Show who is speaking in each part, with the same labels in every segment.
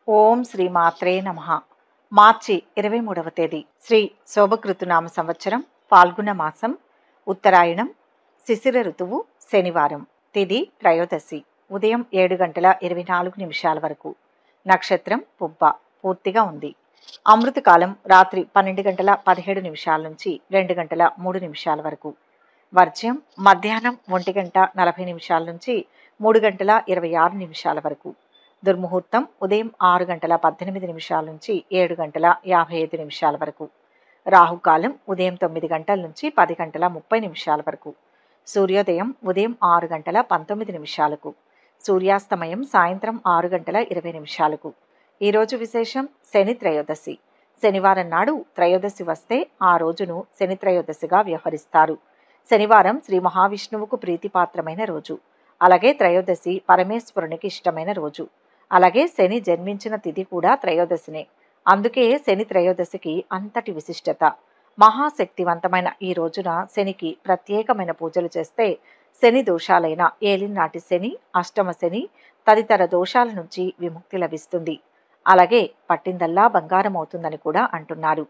Speaker 1: ఓం శ్రీ మాత్రే నమః. మార్చి 23వ తేదీ శ్రీ శోభకృతునామ సంవత్సరం ఫాల్గుణ మాసం ఉత్తరాయణం శిశిర ఋతువు శనివారం. తిథి త్రయోదశి. ఉదయం 7:24 వరకు. నక్షత్రం పుబ్బ. పూర్తిగా ఉంది. అమృతకాలం రాత్రి 12:17 నుంచి 2:03 వరకు. వర్జ్యం మధ్యాహ్నం 1:40 నుంచి 3:26 వరకు. దుర్ముహూర్తం ఉదయం 6:18 నుంచి 7:55 వరకు. రాహుకాలం ఉదయం 9 నుంచి 10:30 వరకు. సూర్యోదయం ఉదయం 6:19. సూర్యాస్తమయం సాయంత్రం 6:20. ఈరోజు విశేషం శని త్రయోదశి. శనివారం నాడు త్రయోదశి వస్తే ఆ రోజును శని త్రయోదశిగా వ్యవహరిస్తారు. శనివారం శ్రీ మహావిష్ణువుకు ప్రీతిపాత్రమైన రోజు. అలాగే త్రయోదశి పరమేశ్వరునికి ఇష్టమైన రోజు. అలాగే శని జన్మించిన తిథి కూడా త్రయోదశినే. అందుకే శని త్రయోదశికి అంతటి విశిష్టత. మహాశక్తివంతమైన ఈ రోజున శనికి ప్రత్యేకమైన పూజలు చేస్తే శని దోషాలైన ఏలినాటి శని, అష్టమ శని తదితర దోషాల నుంచి విముక్తి లభిస్తుంది. అలాగే పట్టిందల్లా బంగారం అవుతుందని కూడా అంటున్నారు.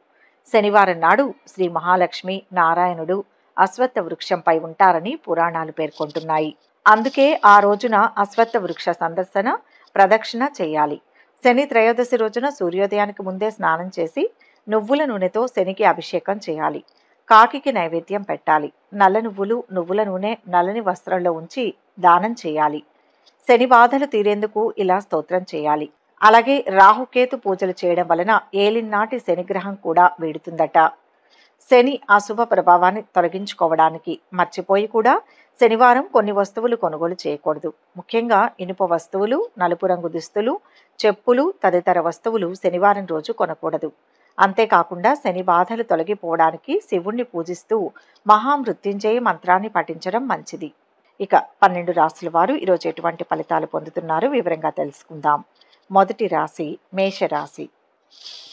Speaker 1: శనివారం నాడు శ్రీ మహాలక్ష్మి నారాయణుడు అశ్వత్థ వృక్షంపై ఉంటారని పురాణాలు పేర్కొంటున్నాయి. అందుకే ఆ రోజున అశ్వత్థ వృక్ష సందర్శన ప్రదక్షిణ చేయాలి. శని త్రయోదశి రోజున సూర్యోదయానికి ముందే స్నానం చేసి నువ్వుల నూనెతో శనికి అభిషేకం చేయాలి. కాకికి నైవేద్యం పెట్టాలి. నల్ల నువ్వులు, నువ్వుల నూనె నల్లని వస్త్రంలో ఉంచి దానం చేయాలి. శని బాధలు తీరేందుకు ఇలా స్తోత్రం చేయాలి. అలాగే రాహుకేతు పూజలు చేయడం వలన ఏలినాటి శనిగ్రహం కూడా వీడుతుందట. శని అశుభ ప్రభావాన్ని తొలగించుకోవడానికి మర్చిపోయి కూడా శనివారం కొన్ని వస్తువులు కొనుగోలు చేయకూడదు. ముఖ్యంగా ఇనుప వస్తువులు, నలుపు రంగు దుస్తులు, చెప్పులు తదితర వస్తువులు శనివారం రోజు కొనకూడదు. అంతేకాకుండా శని బాధలు తొలగిపోవడానికి శివుణ్ణి పూజిస్తూ మహామృత్యుంజయ మంత్రాన్ని పఠించడం మంచిది. ఇక 12 రాశుల వారు ఈరోజు ఎటువంటి ఫలితాలు పొందుతున్నారో వివరంగా తెలుసుకుందాం. మొదటి రాశి మేషరాశి.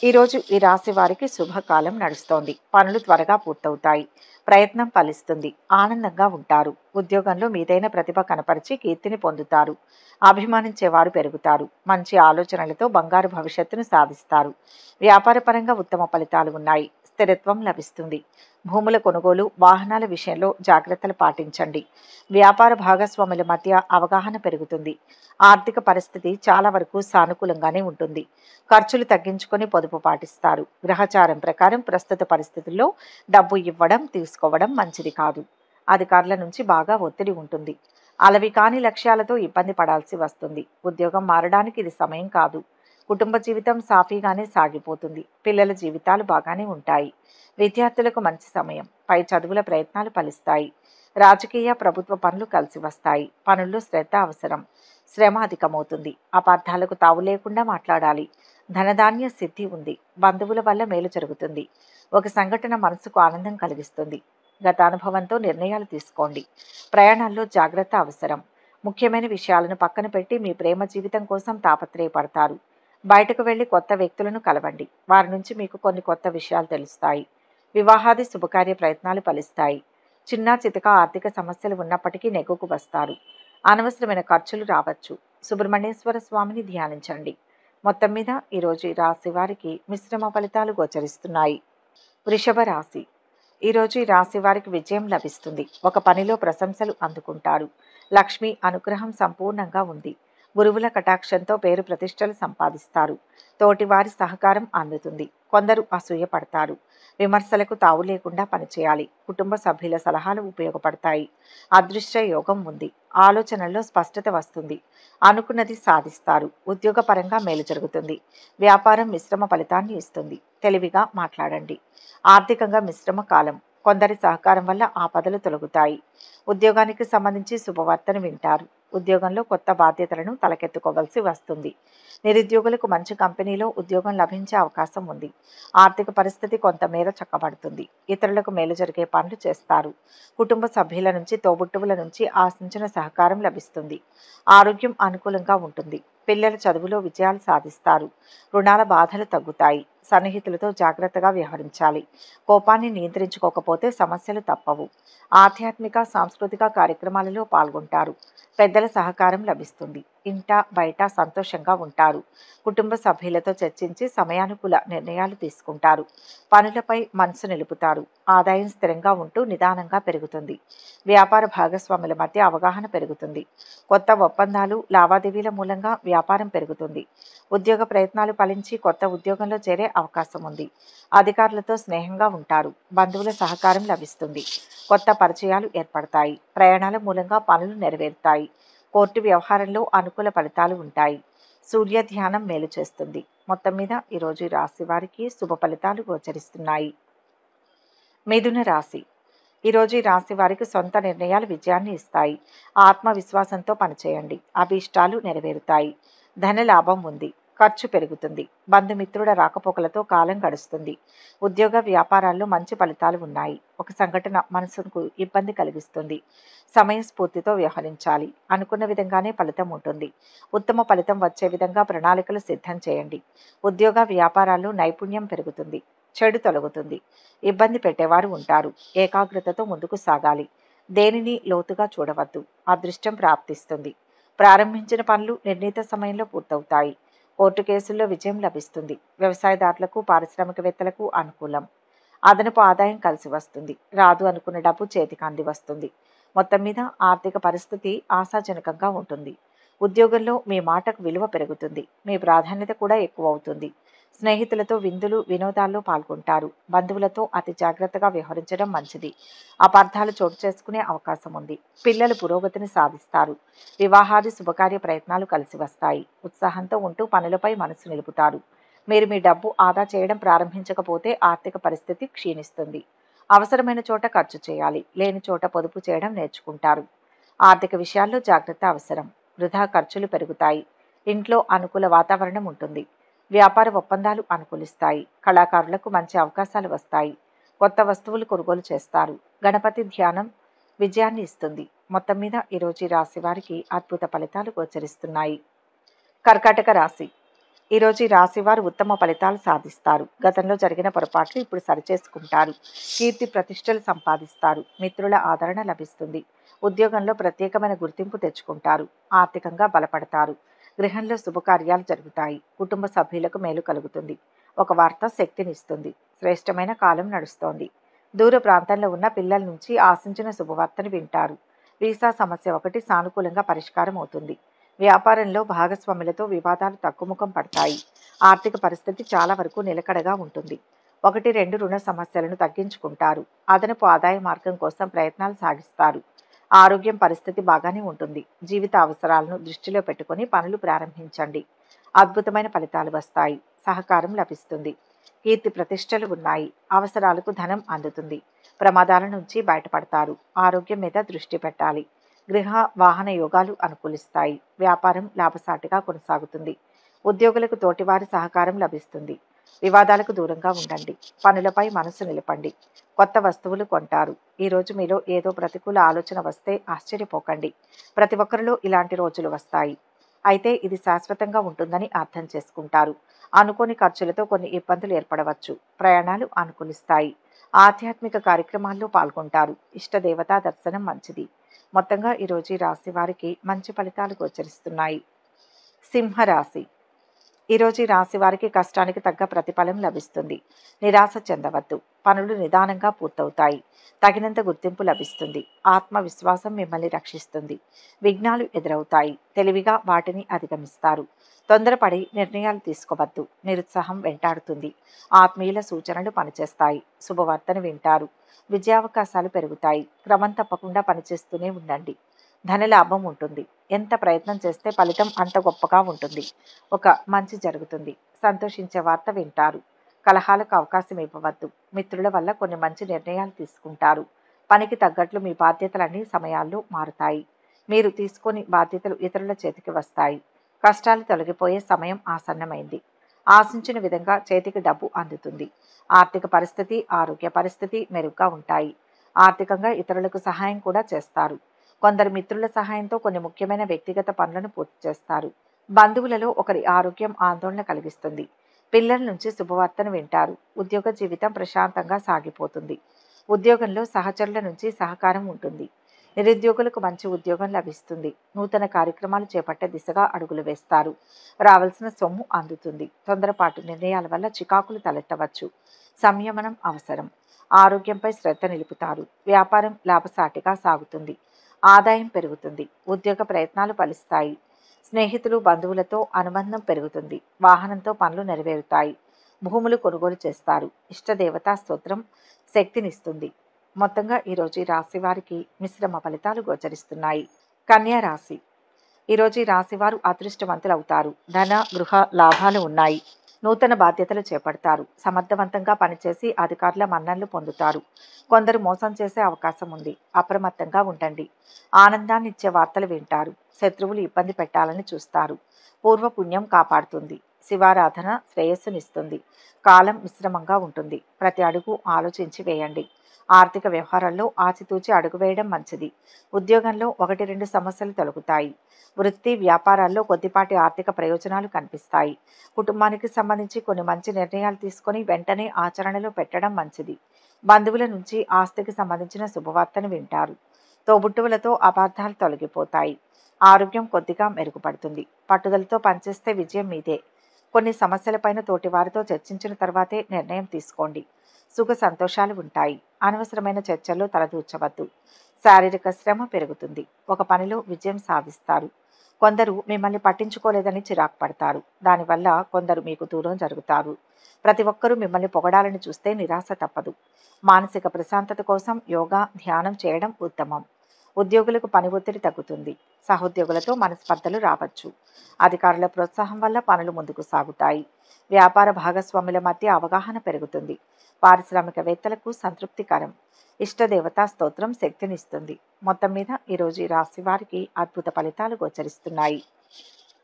Speaker 1: ఈరోజు ఈ రాశి వారికి శుభకాలం నడుస్తోంది. పనులు త్వరగా పూర్తవుతాయి. ప్రయత్నం ఫలిస్తుంది. ఆనందంగా ఉంటారు. ఉద్యోగంలో మీదైన ప్రతిభ కనపరిచి కీర్తిని పొందుతారు. అభిమానించేవారు పెరుగుతారు. మంచి ఆలోచనలతో బంగారు భవిష్యత్తును సాధిస్తారు. వ్యాపారపరంగా ఉత్తమ ఫలితాలు ఉన్నాయి. స్థిరత్వం లభిస్తుంది. భూముల కొనుగోలు, వాహనాల విషయంలో జాగ్రత్తలు పాటించండి. వ్యాపార భాగస్వాముల మధ్య అవగాహన పెరుగుతుంది. ఆర్థిక పరిస్థితి చాలా వరకు సానుకూలంగానే ఉంటుంది. ఖర్చులు తగ్గించుకొని పొదుపు పాటిస్తారు. గ్రహచారం ప్రకారం ప్రస్తుత పరిస్థితుల్లో డబ్బు ఇవ్వడం, తీసుకోవడం మంచిది కాదు. అధికారుల నుంచి బాగా ఒత్తిడి ఉంటుంది. అలవి కాని లక్ష్యాలతో ఇబ్బంది పడాల్సి వస్తుంది. ఉద్యోగం మారడానికి ఇది సమయం కాదు. కుటుంబ జీవితం సాఫీగానే సాగిపోతుంది. పిల్లల జీవితాలు బాగానే ఉంటాయి. విద్యార్థులకు మంచి సమయం. పై చదువుల ప్రయత్నాలు ఫలిస్తాయి. రాజకీయ ప్రభుత్వ పనులు కలిసి వస్తాయి. పనుల్లో శ్రద్ధ అవసరం. శ్రమ అధికమవుతుంది. అపార్థాలకు తావు లేకుండా మాట్లాడాలి. ధనధాన్య సిద్ధి ఉంది. బంధువుల వల్ల మేలు జరుగుతుంది. ఒక సంఘటన మనసుకు ఆనందం కలిగిస్తుంది. గత అనుభవంతో నిర్ణయాలు తీసుకోండి. ప్రయాణాల్లో జాగ్రత్త అవసరం. ముఖ్యమైన విషయాలను పక్కన పెట్టి మీ ప్రేమ జీవితం కోసం తాపత్రయపడతారు. బయటకు వెళ్లి కొత్త వ్యక్తులను కలవండి. వారి నుంచి మీకు కొన్ని కొత్త విషయాలు తెలుస్తాయి. వివాహాది శుభకార్య ప్రయత్నాలు ఫలిస్తాయి. చిన్న చితక ఆర్థిక సమస్యలు ఉన్నప్పటికీ నెగ్గుకు వస్తారు. అనవసరమైన ఖర్చులు రావచ్చు. సుబ్రహ్మణ్యేశ్వర స్వామిని ధ్యానించండి. మొత్తం మీద ఈరోజు ఈ రాశి వారికి మిశ్రమ ఫలితాలు గోచరిస్తున్నాయి. వృషభ రాశి. ఈరోజు ఈ రాశి వారికి విజయం లభిస్తుంది. ఒక పనిలో ప్రశంసలు అందుకుంటారు. లక్ష్మి అనుగ్రహం సంపూర్ణంగా ఉంది. గురువుల కటాక్షంతో పేరు ప్రతిష్టలు సంపాదిస్తారు. తోటివారి సహకారం అందుతుంది. కొందరు అసూయ పడతారు. విమర్శలకు తావు లేకుండా పనిచేయాలి. కుటుంబ సభ్యుల సలహాలు ఉపయోగపడతాయి. అదృశ్య యోగం ఉంది. ఆలోచనల్లో స్పష్టత వస్తుంది. అనుకున్నది సాధిస్తారు. ఉద్యోగపరంగా మేలు జరుగుతుంది. వ్యాపారం మిశ్రమ ఫలితాన్ని ఇస్తుంది. తెలివిగా మాట్లాడండి. ఆర్థికంగా మిశ్రమ కాలం. కొందరి సహకారం వల్ల ఆపదలు తొలగుతాయి. ఉద్యోగానికి సంబంధించి శుభవార్తను వింటారు. ఉద్యోగంలో కొత్త బాధ్యతలను తలకెత్తుకోవాల్సి వస్తుంది. నిరుద్యోగులకు మంచి కంపెనీలో ఉద్యోగం లభించే అవకాశం ఉంది. ఆర్థిక పరిస్థితి కొంతమేర చక్కబడుతుంది. ఇతరులకు మేలు జరిగే పనులు చేస్తారు. కుటుంబ సభ్యుల నుంచి, తోబుట్టువుల నుంచి ఆశించిన సహకారం లభిస్తుంది. ఆరోగ్యం అనుకూలంగా ఉంటుంది. పిల్లల చదువులో విజయాలు సాధిస్తారు. రుణాల బాధలు తగ్గుతాయి. సన్నిహితులతో జాగ్రత్తగా వ్యవహరించాలి. కోపాన్ని నియంత్రించుకోకపోతే సమస్యలు తప్పవు. ఆధ్యాత్మిక, సాంస్కృతిక కార్యక్రమాలలో పాల్గొంటారు. పెద్దల సహకారం లభిస్తుంది. ఇంట బయట సంతోషంగా ఉంటారు. కుటుంబ సభ్యులతో చర్చించి సమయానుకూల నిర్ణయాలు తీసుకుంటారు. పనులపై మనసు నిలుపుతారు. ఆదాయం స్థిరంగా ఉంటూ నిదానంగా పెరుగుతుంది. వ్యాపార భాగస్వాముల మధ్య అవగాహన పెరుగుతుంది. కొత్త ఒప్పందాలు లావాదేవీల మూలంగా వ్యాపారం పెరుగుతుంది. ఉద్యోగ ప్రయత్నాలు ఫలించి కొత్త ఉద్యోగంలో చేరే అవకాశం ఉంది. అధికారులతో స్నేహంగా ఉంటారు. బంధువుల సహకారం లభిస్తుంది. కొత్త పరిచయాలు ఏర్పడతాయి. ప్రయాణాల మూలంగా పనులు నెరవేరుతాయి. కోర్టు వ్యవహారంలో అనుకూల ఫలితాలు ఉంటాయి. సూర్య ధ్యానం మేలు చేస్తుంది. మొత్తం మీద ఈరోజు ఈ రాశి వారికి శుభ ఫలితాలు గోచరిస్తున్నాయి. మిథున రాశి. ఈరోజు ఈ రాశి వారికి సొంత నిర్ణయాలు విజయాన్ని ఇస్తాయి. ఆత్మవిశ్వాసంతో పనిచేయండి. అభీష్టాలు నెరవేరుతాయి. ధన లాభం ఉంది. ఖర్చు పెరుగుతుంది. బంధుమిత్రుల రాకపోకలతో కాలం గడుస్తుంది. ఉద్యోగ వ్యాపారాల్లో మంచి ఫలితాలు ఉన్నాయి. ఒక సంఘటన మనసుకు ఇబ్బంది కలిగిస్తుంది. సమయస్ఫూర్తితో వ్యవహరించాలి. అనుకున్న విధంగానే ఫలితం ఉంటుంది. ఉత్తమ ఫలితం వచ్చే విధంగా ప్రణాళికలు సిద్ధం చేయండి. ఉద్యోగ వ్యాపారాల్లో నైపుణ్యం పెరుగుతుంది. చెడు తొలగుతుంది. ఇబ్బంది పెట్టేవారు ఉంటారు. ఏకాగ్రతతో ముందుకు సాగాలి. దేనిని లోతుగా చూడవద్దు. అదృష్టం ప్రాప్తిస్తుంది. ప్రారంభించిన పనులు నిర్ణీత సమయంలో పూర్తవుతాయి. కోర్టు కేసుల్లో విజయం లభిస్తుంది. వ్యవసాయదారులకు పారిశ్రామికవేత్తలకు అనుకూలం. అదనపు ఆదాయం కలిసి వస్తుంది. రాదు అనుకున్న డబ్బు చేతికి అంది వస్తుంది. మొత్తం మీద ఆర్థిక పరిస్థితి ఆశాజనకంగా ఉంటుంది. ఉద్యోగంలో మీ మాటకు విలువ పెరుగుతుంది. మీ ప్రాధాన్యత కూడా ఎక్కువ అవుతుంది. స్నేహితులతో విందులు వినోదాల్లో పాల్గొంటారు. బంధువులతో అతి జాగ్రత్తగా వ్యవహరించడం మంచిది. అపార్థాలు చోటు చేసుకునే అవకాశం ఉంది. పిల్లలు పురోగతిని సాధిస్తారు. వివాహాది శుభకార్య ప్రయత్నాలు కలిసి వస్తాయి. ఉత్సాహంతో ఉంటూ పనులపై మనసు నిలుపుతారు. మీరు మీ డబ్బు ఆదా చేయడం ప్రారంభించకపోతే ఆర్థిక పరిస్థితి క్షీణిస్తుంది. అవసరమైన చోట ఖర్చు చేయాలి. లేని చోట పొదుపు చేయడం నేర్చుకుంటారు. ఆర్థిక విషయాల్లో జాగ్రత్త అవసరం. వృధా ఖర్చులు పెరుగుతాయి. ఇంట్లో అనుకూల వాతావరణం ఉంటుంది. వ్యాపార ఒప్పందాలు అనుకూలిస్తాయి. కళాకారులకు మంచి అవకాశాలు వస్తాయి. కొత్త వస్తువులు కొనుగోలు చేస్తారు. గణపతి ధ్యానం విజయాన్ని ఇస్తుంది. మొత్తం మీద ఈరోజు ఈ రాశి వారికి అద్భుత ఫలితాలు గోచరిస్తున్నాయి. కర్కాటక రాశి. ఈరోజు ఈ రాశి వారు ఉత్తమ ఫలితాలు సాధిస్తారు. గతంలో జరిగిన పొరపాట్లు ఇప్పుడు సరిచేసుకుంటారు. కీర్తి ప్రతిష్టలు సంపాదిస్తారు. మిత్రుల ఆదరణ లభిస్తుంది. ఉద్యోగంలో ప్రత్యేకమైన గుర్తింపు తెచ్చుకుంటారు. ఆర్థికంగా బలపడతారు. గృహంలో శుభకార్యాలు జరుగుతాయి. కుటుంబ సభ్యులకు మేలు కలుగుతుంది. ఒక వార్త శక్తినిస్తుంది. శ్రేష్టమైన కాలం నడుస్తోంది. దూర ప్రాంతంలో ఉన్న పిల్లల నుంచి ఆశించిన శుభవార్తను వింటారు. వీసా సమస్య ఒకటి సానుకూలంగా పరిష్కారం అవుతుంది. వ్యాపారంలో భాగస్వాములతో వివాదాలు తగ్గుముఖం పడతాయి. ఆర్థిక పరిస్థితి చాలా వరకు నిలకడగా ఉంటుంది. 1-2 రుణ సమస్యలను తగ్గించుకుంటారు. అదనపు ఆదాయ మార్గం కోసం ప్రయత్నాలు సాగిస్తారు. ఆరోగ్యం పరిస్థితి బాగానే ఉంటుంది. జీవిత అవసరాలను దృష్టిలో పెట్టుకుని పనులు ప్రారంభించండి. అద్భుతమైన ఫలితాలు వస్తాయి. సహకారం లభిస్తుంది. కీర్తి ప్రతిష్టలు ఉన్నాయి. అవసరాలకు ధనం అందుతుంది. ప్రమాదాల నుంచి బయటపడతారు. ఆరోగ్యం మీద దృష్టి పెట్టాలి. గృహ వాహన యోగాలు అనుకూలిస్తాయి. వ్యాపారం లాభసాటిగా కొనసాగుతుంది. ఉద్యోగులకు తోటివారి సహకారం లభిస్తుంది. వివాదాలకు దూరంగా ఉండండి. పనులపై మనసు నిలపండి. కొత్త వస్తువులు కొంటారు. ఈరోజు మీలో ఏదో ప్రతికూల ఆలోచన వస్తే ఆశ్చర్యపోకండి. ప్రతి ఒక్కరిలో ఇలాంటి రోజులు వస్తాయి. అయితే ఇది శాశ్వతంగా ఉంటుందని అర్థం చేసుకుంటారు. అనుకోని ఖర్చులతో కొన్ని ఇబ్బందులు ఏర్పడవచ్చు. ప్రయాణాలు అనుకూలిస్తాయి. ఆధ్యాత్మిక కార్యక్రమాల్లో పాల్గొంటారు. ఇష్టదేవతా దర్శనం మంచిది. మొత్తంగా ఈరోజు ఈ రాశి వారికి మంచి ఫలితాలు గోచరిస్తున్నాయి. సింహరాశి. ఈరోజు ఈ రాశి వారికి కష్టానికి తగ్గ ప్రతిఫలం లభిస్తుంది. నిరాశ చెందవద్దు. పనులు నిదానంగా పూర్తవుతాయి. తగినంత గుర్తింపు లభిస్తుంది. ఆత్మవిశ్వాసం మిమ్మల్ని రక్షిస్తుంది. విఘ్నాలు ఎదురవుతాయి. తెలివిగా వాటిని అధిగమిస్తారు. తొందరపడి నిర్ణయాలు తీసుకోవద్దు. నిరుత్సాహం వెంటాడుతుంది. ఆత్మీయుల సూచనలు పనిచేస్తాయి. శుభవార్తను వింటారు. విజయావకాశాలు పెరుగుతాయి. క్రమం తప్పకుండా పనిచేస్తూనే ఉండండి. ధనలాభం ఉంటుంది. ఎంత ప్రయత్నం చేస్తే ఫలితం అంత గొప్పగా ఉంటుంది. ఒక మంచి జరుగుతుంది. సంతోషించే వార్త వింటారు. కలహాలకు అవకాశం ఇవ్వవద్దు. మిత్రుల వల్ల కొన్ని మంచి నిర్ణయాలు తీసుకుంటారు. పనికి తగ్గట్లు మీ బాధ్యతలన్నీ సమయాల్లో మారుతాయి. మీరు తీసుకొని బాధ్యతలు ఇతరుల చేతికి వస్తాయి. కష్టాలు తొలగిపోయే సమయం ఆసన్నమైంది. ఆశించిన విధంగా చేతికి డబ్బు అందుతుంది. ఆర్థిక పరిస్థితి, ఆరోగ్య పరిస్థితి మెరుగ్గా ఉంటాయి. ఆర్థికంగా ఇతరులకు సహాయం కూడా చేస్తారు. కొందరు మిత్రుల సహాయంతో కొన్ని ముఖ్యమైన వ్యక్తిగత పనులను పూర్తి చేస్తారు. బంధువులలో ఒకరి ఆరోగ్యం ఆందోళన కలిగిస్తుంది. పిల్లల నుంచి శుభవార్తను వింటారు. ఉద్యోగ జీవితం ప్రశాంతంగా సాగిపోతుంది. ఉద్యోగంలో సహచరుల నుంచి సహకారం ఉంటుంది. నిరుద్యోగులకు మంచి ఉద్యోగం లభిస్తుంది. నూతన కార్యక్రమాలు చేపట్టే దిశగా అడుగులు వేస్తారు. రావాల్సిన సొమ్ము అందుతుంది. తొందరపాటు నిర్ణయాల వల్ల చికాకులు తలెత్తవచ్చు. సంయమనం అవసరం. ఆరోగ్యంపై శ్రద్ధ నిలుపుతారు. వ్యాపారం లాభసాటిగా సాగుతుంది. ఆదాయం పెరుగుతుంది. ఉద్యోగ ప్రయత్నాలు ఫలిస్తాయి. స్నేహితులు బంధువులతో అనుబంధం పెరుగుతుంది. వాహనంతో పనులు నెరవేరుతాయి. భూములు కొనుగోలు చేస్తారు. ఇష్టదేవతా స్తోత్రం శక్తినిస్తుంది. మొత్తంగా ఈరోజు ఈ రాశి వారికి మిశ్రమ ఫలితాలు గోచరిస్తున్నాయి. కన్యా రాశి. ఈరోజు ఈ రాశి వారు అదృష్టవంతులు అవుతారు. ధన గృహ లాభాలు ఉన్నాయి. నూతన బాధ్యతలు చేపడతారు. సమర్థవంతంగా పనిచేసి అధికారుల మన్ననలు పొందుతారు. కొందరు మోసం చేసే అవకాశం ఉంది. అప్రమత్తంగా ఉండండి. ఆనందాన్ని ఇచ్చే వార్తలు వింటారు. శత్రువులు ఇబ్బంది పెట్టాలని చూస్తారు. పూర్వపుణ్యం కాపాడుతుంది. శివారాధన శ్రేయస్సునిస్తుంది. కాలం మిశ్రమంగా ఉంటుంది. ప్రతి అడుగు ఆలోచించి వేయండి. ఆర్థిక వ్యవహారాల్లో ఆచితూచి అడుగు వేయడం మంచిది. ఉద్యోగంలో 1-2 సమస్యలు తొలగుతాయి. వృత్తి వ్యాపారాల్లో కొద్దిపాటి ఆర్థిక ప్రయోజనాలు కనిపిస్తాయి. కుటుంబానికి సంబంధించి కొన్ని మంచి నిర్ణయాలు తీసుకొని వెంటనే ఆచరణలో పెట్టడం మంచిది. బంధువుల నుంచి ఆస్తికి సంబంధించిన శుభవార్తను వింటారు. తోబుట్టువులతో అపార్థాలు తొలగిపోతాయి. ఆరోగ్యం కొద్దిగా మెరుగుపడుతుంది. పట్టుదలతో పనిచేస్తే విజయం మీదే. కొన్ని సమస్యలపైన తోటివారితో చర్చించిన తర్వాతే నిర్ణయం తీసుకోండి. సుఖ సంతోషాలు ఉంటాయి. అనవసరమైన చర్చల్లో తలదూర్చవద్దు. శారీరక శ్రమ పెరుగుతుంది. ఒక పనిలో విజయం సాధిస్తారు. కొందరు మిమ్మల్ని పట్టించుకోలేదని చిరాకు పడతారు. దానివల్ల కొందరు మీకు దూరం జరుగుతారు. ప్రతి ఒక్కరూ మిమ్మల్ని పొగడాలని చూస్తే నిరాశ తప్పదు. మానసిక ప్రశాంతత కోసం యోగా ధ్యానం చేయడం ఉత్తమం. ఉద్యోగులకు పని ఒత్తిడి తగ్గుతుంది. సహోద్యోగులతో మనస్పర్ధలు రావచ్చు. అధికారుల ప్రోత్సాహం వల్ల పనులు ముందుకు సాగుతాయి. వ్యాపార భాగస్వాముల మధ్య అవగాహన పెరుగుతుంది. పారిశ్రామికవేత్తలకు సంతృప్తికరం. ఇష్టదేవతా స్తోత్రం శక్తినిస్తుంది. మొత్తం మీద ఈరోజు ఈ రాశి వారికి అద్భుత ఫలితాలు గోచరిస్తున్నాయి.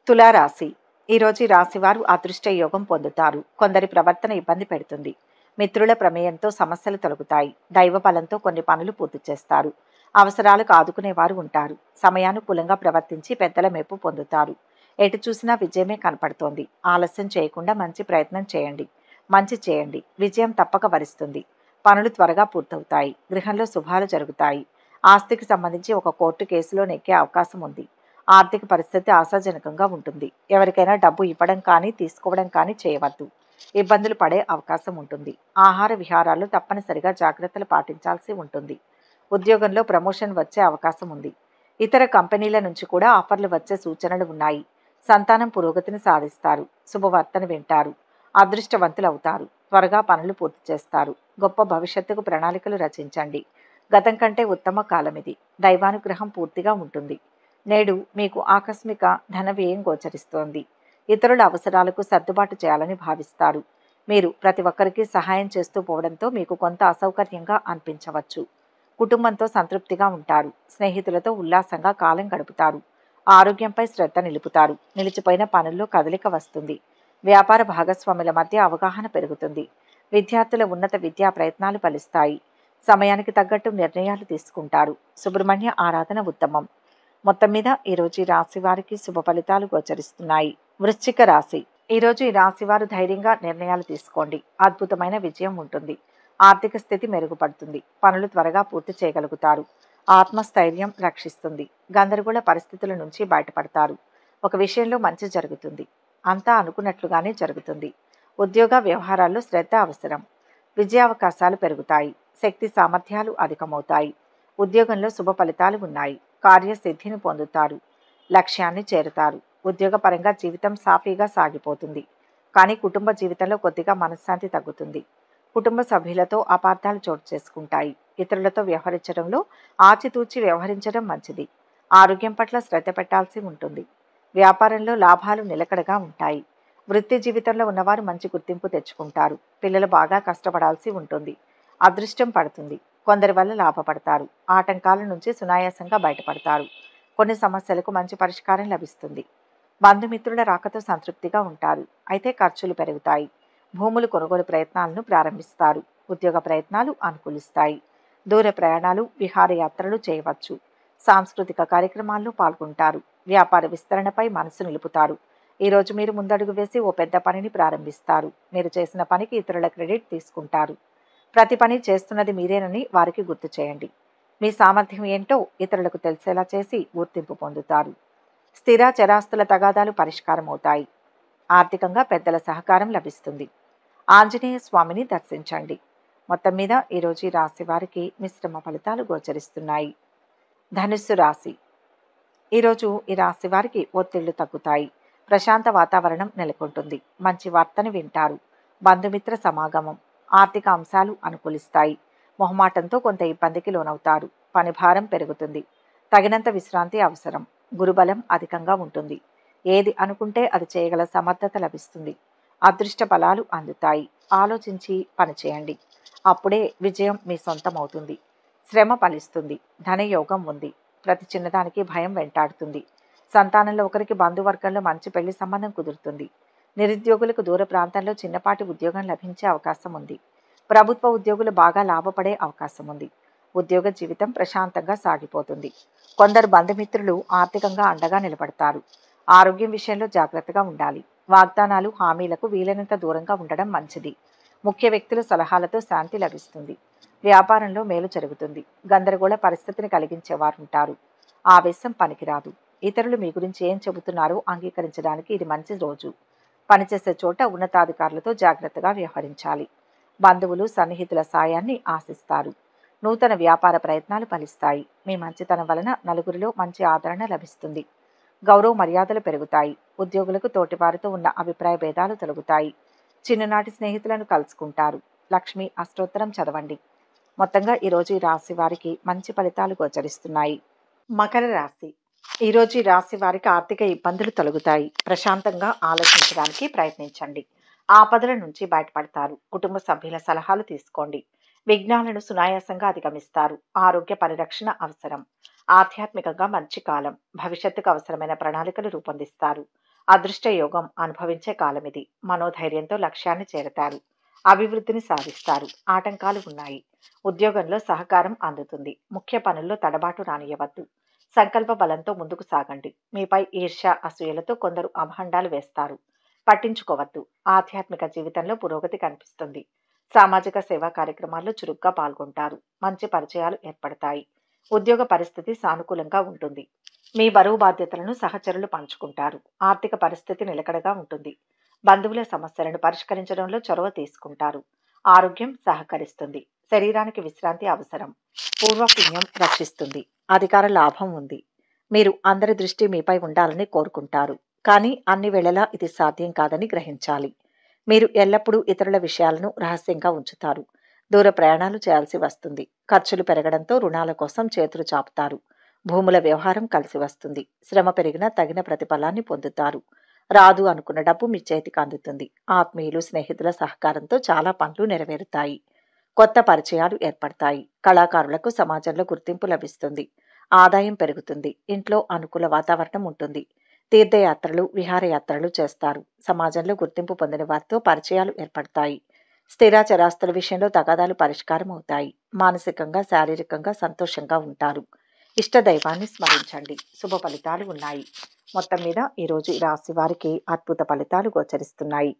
Speaker 1: తులారాశి. ఈరోజు ఈ రాశి వారు అదృష్ట యోగం పొందుతారు. కొందరి ప్రవర్తన ఇబ్బంది పెడుతుంది. మిత్రుల ప్రమేయంతో సమస్యలు తొలగుతాయి. దైవ బలంతో కొన్ని పనులు పూర్తి చేస్తారు. అవసరాలకు ఆదుకునేవారు ఉంటారు. సమయానుకూలంగా ప్రవర్తించి పెద్దల మెప్పు పొందుతారు. ఎటు చూసినా విజయమే కనపడుతోంది. ఆలస్యం చేయకుండా మంచి ప్రయత్నం చేయండి. మంచి చేయండి. విజయం తప్పక వరిస్తుంది. పనులు త్వరగా పూర్తవుతాయి. గృహంలో శుభాలు జరుగుతాయి. ఆస్తికి సంబంధించి ఒక కోర్టు కేసులో నెక్కే అవకాశం ఉంది. ఆర్థిక పరిస్థితి ఆశాజనకంగా ఉంటుంది. ఎవరికైనా డబ్బు ఇవ్వడం కానీ తీసుకోవడం కానీ చేయవద్దు. ఇబ్బందులు పడే అవకాశం ఉంటుంది. ఆహార విహారాల్లో తప్పనిసరిగా జాగ్రత్తలు పాటించాల్సి ఉంటుంది. ఉద్యోగంలో ప్రమోషన్ వచ్చే అవకాశం ఉంది. ఇతర కంపెనీల నుంచి కూడా ఆఫర్లు వచ్చే సూచనలు ఉన్నాయి. సంతానం పురోగతిని సాధిస్తారు. శుభవార్తను వింటారు. అదృష్టవంతులు అవుతారు. త్వరగా పనులు పూర్తి చేస్తారు. గొప్ప భవిష్యత్తుకు ప్రణాళికలు రచించండి. గతం కంటే ఉత్తమ కాలం ఇది. దైవానుగ్రహం పూర్తిగా ఉంటుంది. నేడు మీకు ఆకస్మిక ధన వ్యయం గోచరిస్తోంది. ఇతరుల అవసరాలకు సర్దుబాటు చేయాలని భావిస్తారు. మీరు ప్రతి ఒక్కరికి సహాయం చేస్తూ పోవడంతో మీకు కొంత అసౌకర్యంగా అనిపించవచ్చు. కుటుంబంతో సంతృప్తిగా ఉంటారు. స్నేహితులతో ఉల్లాసంగా కాలం గడుపుతారు. ఆరోగ్యంపై శ్రద్ధ నిలుపుతారు. నిలిచిపోయిన పనుల్లో కదలిక వస్తుంది. వ్యాపార భాగస్వాముల మధ్య అవగాహన పెరుగుతుంది. విద్యార్థుల ఉన్నత విద్యా ప్రయత్నాలు ఫలిస్తాయి. సమయానికి తగ్గట్టు నిర్ణయాలు తీసుకుంటారు. సుబ్రహ్మణ్య ఆరాధన ఉత్తమం. మొత్తం మీద ఈరోజు ఈ రాశి వారికి శుభ ఫలితాలు గోచరిస్తున్నాయి. వృశ్చిక రాశి. ఈరోజు ఈ రాశి వారు ధైర్యంగా నిర్ణయాలు తీసుకోండి. అద్భుతమైన విజయం ఉంటుంది. ఆర్థిక స్థితి మెరుగుపడుతుంది. పనులు త్వరగా పూర్తి చేయగలుగుతారు. ఆత్మస్థైర్యం రక్షిస్తుంది. గందరగోళ పరిస్థితుల నుంచి బయటపడతారు. ఒక విషయంలో మంచి జరుగుతుంది. అంతా అనుకున్నట్లుగానే జరుగుతుంది. ఉద్యోగ వ్యవహారాల్లో శ్రద్ధ అవసరం. విజయావకాశాలు పెరుగుతాయి. శక్తి సామర్థ్యాలు అధికమవుతాయి. ఉద్యోగంలో శుభ ఫలితాలు ఉన్నాయి. కార్యసిద్ధిని పొందుతారు. లక్ష్యాన్ని చేరుతారు. ఉద్యోగపరంగా జీవితం సాఫీగా సాగిపోతుంది. కానీ కుటుంబ జీవితంలో కొద్దిగా మనశ్శాంతి తగ్గుతుంది. కుటుంబ సభ్యులతో అపార్థాలు చోటు చేసుకుంటాయి. ఇతరులతో వ్యవహరించడంలో ఆచితూచి వ్యవహరించడం మంచిది. ఆరోగ్యం పట్ల శ్రద్ధ పెట్టాల్సి ఉంటుంది. వ్యాపారంలో లాభాలు నిలకడగా ఉంటాయి. వృత్తి జీవితంలో ఉన్నవారు మంచి గుర్తింపు తెచ్చుకుంటారు. పిల్లలు బాగా కష్టపడాల్సి ఉంటుంది. అదృష్టం పడుతుంది. కొందరి వల్ల లాభపడతారు. ఆటంకాల నుంచి సునాయాసంగా బయటపడతారు. కొన్ని సమస్యలకు మంచి పరిష్కారం లభిస్తుంది. బంధుమిత్రుల రాకతో సంతృప్తిగా ఉంటారు. అయితే ఖర్చులు పెరుగుతాయి. భూములు కొనుగోలు ప్రయత్నాలను ప్రారంభిస్తారు. ఉద్యోగ ప్రయత్నాలు అనుకూలిస్తాయి. దూర ప్రయాణాలు విహారయాత్రలు చేయవచ్చు. సాంస్కృతిక కార్యక్రమాల్లో పాల్గొంటారు. వ్యాపార విస్తరణపై మనసు నిలుపుతారు. ఈరోజు మీరు ముందడుగు వేసి ఓ పెద్ద పనిని ప్రారంభిస్తారు. మీరు చేసిన పనికి ఇతరుల క్రెడిట్ తీసుకుంటారు. ప్రతి పని చేస్తున్నది మీరేనని వారికి గుర్తు చేయండి. మీ సామర్థ్యం ఏంటో ఇతరులకు తెలిసేలా చేసి గుర్తింపు పొందుతారు. స్థిర చరాస్తుల తగాదాలు పరిష్కారం అవుతాయి. ఆర్థికంగా పెద్దల సహకారం లభిస్తుంది. ఆంజనేయ స్వామిని దర్శించండి. మొత్తం మీద ఈరోజు ఈ రాశి వారికి మిశ్రమ ఫలితాలు గోచరిస్తున్నాయి. ధనుస్సు రాశి. ఈరోజు ఈ రాశి వారికి ఒత్తిళ్లు తగ్గుతాయి. ప్రశాంత వాతావరణం నెలకొంటుంది. మంచి వార్తను వింటారు. బంధుమిత్ర సమాగమం. ఆర్థిక అంశాలు అనుకూలిస్తాయి. మొహమాటంతో కొంత ఇబ్బందికి లోనవుతారు. పని భారం పెరుగుతుంది. తగినంత విశ్రాంతి అవసరం. గురుబలం అధికంగా ఉంటుంది. ఏది అనుకుంటే అది చేయగల సమర్థత లభిస్తుంది. అదృష్ట ఫలాలు అందుతాయి. ఆలోచించి పనిచేయండి. అప్పుడే విజయం మీ సొంతం అవుతుంది. శ్రమ ఫలిస్తుంది. ధనయోగం ఉంది. ప్రతి చిన్నదానికి భయం వెంటాడుతుంది. సంతానంలో ఒకరికి బంధువర్గంలో మంచి పెళ్లి సంబంధం కుదురుతుంది. నిరుద్యోగులకు దూర ప్రాంతంలో చిన్నపాటి ఉద్యోగం లభించే అవకాశం ఉంది. ప్రభుత్వ ఉద్యోగులు బాగా లాభపడే అవకాశం ఉంది. ఉద్యోగ జీవితం ప్రశాంతంగా సాగిపోతుంది. కొందరు బంధుమిత్రులు ఆర్థికంగా అండగా నిలబడతారు. ఆరోగ్యం విషయంలో జాగ్రత్తగా ఉండాలి. వాగ్దానాలు, హామీలకు వీలైనంత దూరంగా ఉండడం మంచిది. ముఖ్య వ్యక్తుల సలహాలతో శాంతి లభిస్తుంది. వ్యాపారంలో మేలు జరుగుతుంది. గందరగోళ పరిస్థితిని కలిగించేవారుంటారు. ఆవేశం పనికిరాదు. ఇతరులు మీ గురించి ఏం చెబుతున్నారో అంగీకరించడానికి ఇది మంచి రోజు. పనిచేసే చోట ఉన్నతాధికారులతో జాగ్రత్తగా వ్యవహరించాలి. బంధువులు, సన్నిహితుల సాయాన్ని ఆశిస్తారు. నూతన వ్యాపార ప్రయత్నాలు ఫలిస్తాయి. మీ మంచితనం వలన నలుగురిలో మంచి ఆదరణ లభిస్తుంది. గౌరవ మర్యాదలు పెరుగుతాయి. ఉద్యోగులకు తోటివారితో ఉన్న అభిప్రాయ భేదాలు తొలగుతాయి. చిన్ననాటి స్నేహితులను కలుసుకుంటారు. లక్ష్మి అష్టోత్తరం చదవండి. మొత్తంగా ఈరోజు ఈ రాశి వారికి మంచి ఫలితాలు గోచరిస్తున్నాయి. మకర రాశి. ఈరోజు ఈ రాశి వారికి ఆర్థిక ఇబ్బందులు తొలగుతాయి. ప్రశాంతంగా ఆలోచించడానికి ప్రయత్నించండి. ఆపదల నుంచి బయటపడతారు. కుటుంబ సభ్యుల సలహాలు తీసుకోండి. విఘ్నాలను సునాయాసంగా అధిగమిస్తారు. ఆరోగ్య పరిరక్షణ అవసరం. ఆధ్యాత్మికంగా మంచి కాలం. భవిష్యత్తుకు అవసరమైన ప్రణాళికలు రూపొందిస్తారు. అదృష్ట యోగం అనుభవించే కాలం ఇది. మనోధైర్యంతో లక్ష్యాన్ని చేరతారు. అభివృద్ధిని సాధిస్తారు. ఆటంకాలు ఉన్నాయి. ఉద్యోగంలో సహకారం అందుతుంది. ముఖ్య పనుల్లో తడబాటు రానియవద్దు. సంకల్ప బలంతో ముందుకు సాగండి. మీపై ఈర్ష్య, అసూయలతో కొందరు అభాండాలు వేస్తారు. పట్టించుకోవద్దు. ఆధ్యాత్మిక జీవితంలో పురోగతి కనిపిస్తుంది. సామాజిక సేవా కార్యక్రమాల్లో చురుగ్గా పాల్గొంటారు. మంచి పరిచయాలు ఏర్పడతాయి. ఉద్యోగ పరిస్థితి సానుకూలంగా ఉంటుంది. మీ బరువు బాధ్యతలను సహచరులు పంచుకుంటారు. ఆర్థిక పరిస్థితి నిలకడగా ఉంటుంది. బంధువుల సమస్యలను పరిష్కరించడంలో చొరవ తీసుకుంటారు. ఆరోగ్యం సహకరిస్తుంది. శరీరానికి విశ్రాంతి అవసరం. పూర్వపుణ్యం రక్షిస్తుంది. అధికార లాభం ఉంది. మీరు అందరి దృష్టి మీపై ఉండాలని కోరుకుంటారు. కానీ అన్ని వేళలా ఇది సాధ్యం కాదని గ్రహించాలి. మీరు ఎల్లప్పుడూ ఇతరుల విషయాలను రహస్యంగా ఉంచుతారు. దూర ప్రయాణాలు చేయాల్సి వస్తుంది. ఖర్చులు పెరగడంతో రుణాల కోసం చేతులు చాపుతారు. భూముల వ్యవహారం కలిసి వస్తుంది. శ్రమ పెరిగినా తగిన ప్రతిఫలాన్ని పొందుతారు. రాదు అనుకున్న డబ్బు మీ చేతికి అందుతుంది. ఆత్మీయులు, స్నేహితుల సహకారంతో చాలా పనులు నెరవేరుతాయి. కొత్త పరిచయాలు ఏర్పడతాయి. కళాకారులకు సమాజంలో గుర్తింపు లభిస్తుంది. ఆదాయం పెరుగుతుంది. ఇంట్లో అనుకూల వాతావరణం ఉంటుంది. తీర్థయాత్రలు, విహారయాత్రలు చేస్తారు. సమాజంలో గుర్తింపు పొందిన వారితో పరిచయాలు ఏర్పడతాయి. స్థిర చరాస్తుల విషయంలో తగాదాలు పరిష్కారం అవుతాయి. మానసికంగా, శారీరకంగా సంతోషంగా ఉంటారు. ఇష్ట దైవాన్ని స్మరించండి. శుభ ఫలితాలు ఉన్నాయి. మొత్తం మీద ఈరోజు ఈ రాశి వారికి అద్భుత ఫలితాలు గోచరిస్తున్నాయి.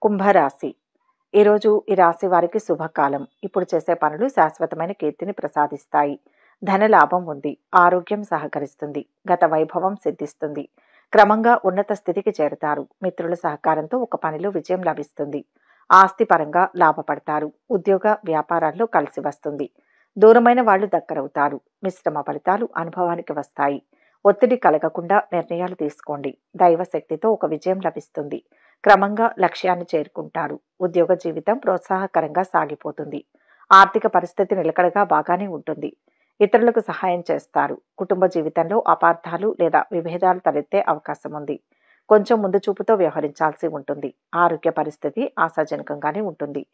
Speaker 1: కుంభరాశి. ఈరోజు ఈ రాశి వారికి శుభకాలం. ఇప్పుడు చేసే పనులు శాశ్వతమైన కీర్తిని ప్రసాదిస్తాయి. ధన లాభం ఉంది. ఆరోగ్యం సహకరిస్తుంది. గత వైభవం సిద్ధిస్తుంది. క్రమంగా ఉన్నత స్థితికి చేరుతారు. మిత్రుల సహకారంతో ఒక పనిలో విజయం లభిస్తుంది. ఆస్తి పరంగా లాభపడతారు. ఉద్యోగ వ్యాపారాల్లో కలిసి వస్తుంది. దూరమైన వాళ్ళు దగ్గరవుతారు. మిశ్రమ ఫలితాలు అనుభవానికి వస్తాయి. ఒత్తిడి కలగకుండా నిర్ణయాలు తీసుకోండి. దైవ శక్తితో ఒక విజయం లభిస్తుంది. క్రమంగా లక్ష్యాన్ని చేరుకుంటారు. ఉద్యోగ జీవితం ప్రోత్సాహకరంగా సాగిపోతుంది. ఆర్థిక పరిస్థితి నిలకడగా బాగానే ఉంటుంది. ఇతరులకు సహాయం చేస్తారు. కుటుంబ జీవితంలో అపార్థాలు లేదా విభేదాలు తలెత్తే అవకాశం ఉంది. కొంచెం ముందు చూపుతో వ్యవహరించాల్సి ఉంటుంది. ఆరోగ్య పరిస్థితి ఆశాజనకంగానే ఉంటుంది.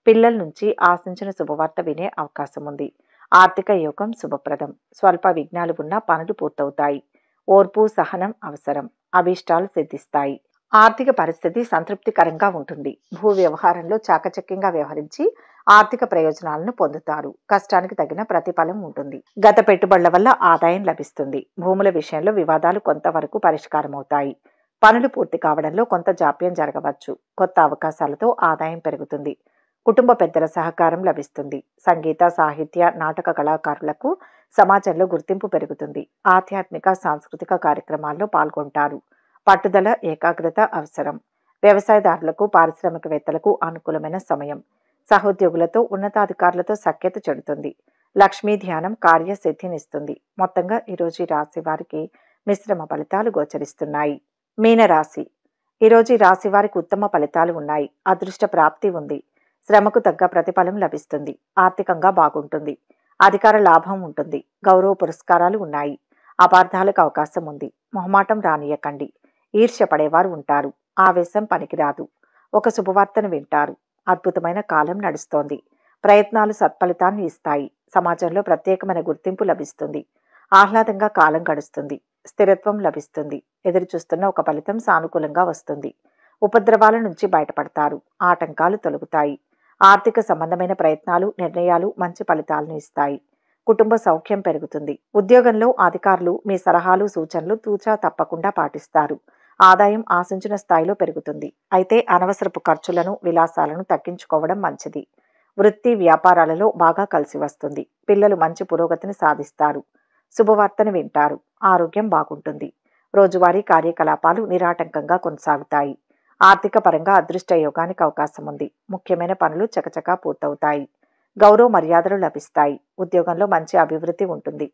Speaker 1: పిల్లల నుంచి ఆశించిన శుభవార్త వినే అవకాశం ఉంది. ఆర్థిక యోగం శుభప్రదం. స్వల్ప విఘ్నాలు ఉన్న పనులు పూర్తవుతాయి. ఓర్పు, సహనం అవసరం. అభీష్టాలు సిద్ధిస్తాయి. ఆర్థిక పరిస్థితి సంతృప్తికరంగా ఉంటుంది. భూ వ్యవహారంలో చాకచక్యంగా వ్యవహరించి ఆర్థిక ప్రయోజనాలను పొందుతారు. కష్టానికి తగిన ప్రతిఫలం ఉంటుంది. గత పెట్టుబడుల వల్ల ఆదాయం లభిస్తుంది. భూముల విషయంలో వివాదాలు కొంతవరకు పరిష్కారమవుతాయి. పనులు పూర్తి కావడంలో కొంత జాప్యం జరగవచ్చు. కొత్త అవకాశాలతో ఆదాయం పెరుగుతుంది. కుటుంబ పెద్దల సహకారం లభిస్తుంది. సంగీత, సాహిత్య, నాటక కళాకారులకు సమాజంలో గుర్తింపు పెరుగుతుంది. ఆధ్యాత్మిక, సాంస్కృతిక కార్యక్రమాల్లో పాల్గొంటారు. పట్టుదల, ఏకాగ్రత అవసరం. వ్యవసాయదారులకు, పారిశ్రామికవేత్తలకు అనుకూలమైన సమయం. సహోద్యోగులతో, ఉన్నతాధికారులతో సఖ్యత చెడుతుంది. లక్ష్మీ ధ్యానం కార్యసిద్ధినిస్తుంది. మొత్తంగా ఈరోజు ఈ రాశి వారికి మిశ్రమ ఫలితాలు గోచరిస్తున్నాయి. మీనరాశి. ఈరోజు ఈ రాశి వారికి ఉత్తమ ఫలితాలు ఉన్నాయి. అదృష్ట ప్రాప్తి ఉంది. శ్రమకు తగ్గ ప్రతిఫలం లభిస్తుంది. ఆర్థికంగా బాగుంటుంది. అధికార లాభం ఉంటుంది. గౌరవ పురస్కారాలు ఉన్నాయి. అపార్థాలకు అవకాశం ఉంది. మొహమాటం రానియకండి. ఈర్ష్య పడేవారు ఉంటారు. ఆవేశం పనికిరాదు. ఒక శుభవార్తను వింటారు. అద్భుతమైన కాలం నడుస్తోంది. ప్రయత్నాలు సత్ఫలితాన్ని ఇస్తాయి. సమాజంలో ప్రత్యేకమైన గుర్తింపు లభిస్తుంది. ఆహ్లాదంగా కాలం గడుస్తుంది. స్థిరత్వం లభిస్తుంది. ఎదురు చూస్తున్న ఒక ఫలితం సానుకూలంగా వస్తుంది. ఉపద్రవాల నుంచి బయటపడతారు. ఆటంకాలు తొలగుతాయి. ఆర్థిక సంబంధమైన ప్రయత్నాలు, నిర్ణయాలు మంచి ఫలితాలను ఇస్తాయి. కుటుంబ సౌఖ్యం పెరుగుతుంది. ఉద్యోగంలో అధికారులు మీ సలహాలు, సూచనలు తూచా తప్పకుండా పాటిస్తారు. ఆదాయం ఆశించిన స్థాయిలో పెరుగుతుంది. అయితే అనవసరపు ఖర్చులను, విలాసాలను తగ్గించుకోవడం మంచిది. వృత్తి, వ్యాపారాలలో బాగా కలిసి వస్తుంది. పిల్లలు మంచి పురోగతిని సాధిస్తారు. శుభవార్తను వింటారు. ఆరోగ్యం బాగుంటుంది. రోజువారీ కార్యకలాపాలు నిరాటంకంగా కొనసాగుతాయి. ఆర్థిక పరంగా అదృష్ట యోగానికి అవకాశం ఉంది. ముఖ్యమైన పనులు చకచకా పూర్తవుతాయి. గౌరవ మర్యాదలు లభిస్తాయి. ఉద్యోగంలో మంచి అభివృద్ధి ఉంటుంది.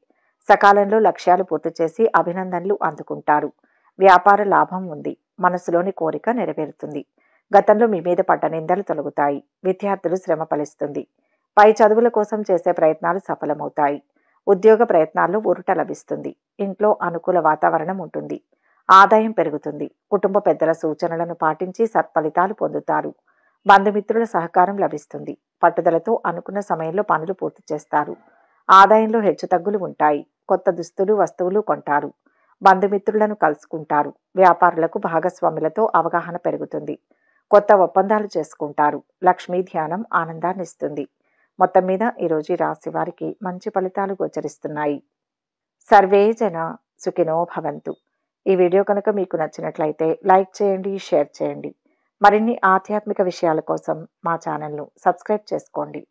Speaker 1: సకాలంలో లక్ష్యాలు పూర్తి చేసి అభినందనలు అందుకుంటారు. వ్యాపార లాభం ఉంది. మనసులోని కోరిక నెరవేరుతుంది. గతంలో మీ మీద పడ్డ నిందలు తొలగుతాయి. విద్యార్థులు శ్రమ ఫలిస్తుంది. పై చదువుల కోసం చేసే ప్రయత్నాలు సఫలమవుతాయి. ఉద్యోగ ప్రయత్నాల్లో ఊరట లభిస్తుంది. ఇంట్లో అనుకూల వాతావరణం ఉంటుంది. ఆదాయం పెరుగుతుంది. కుటుంబ పెద్దల సూచనలను పాటించి సత్ఫలితాలు పొందుతారు. బంధుమిత్రుల సహకారం లభిస్తుంది. పట్టుదలతో అనుకున్న సమయంలో పనులు పూర్తి చేస్తారు. ఆదాయంలో హెచ్చుతగ్గులు ఉంటాయి. కొత్త దుస్తులు, వస్తువులు కొంటారు. బంధుమిత్రులను కలుసుకుంటారు. వ్యాపారులకు భాగస్వాములతో అవగాహన పెరుగుతుంది. కొత్త ఒప్పందాలు చేసుకుంటారు. లక్ష్మీ ధ్యానం ఆనందాన్ని ఇస్తుంది. మొత్తం మీద ఈరోజు ఈ రాశి వారికి మంచి ఫలితాలు గోచరిస్తున్నాయి. సర్వే జన సుఖినో భవంతు. ఈ వీడియో కనుక మీకు నచ్చినట్లయితే లైక్ చేయండి, షేర్ చేయండి. మరిన్ని ఆధ్యాత్మిక విషయాల కోసం మా ఛానల్ను సబ్స్క్రైబ్ చేసుకోండి.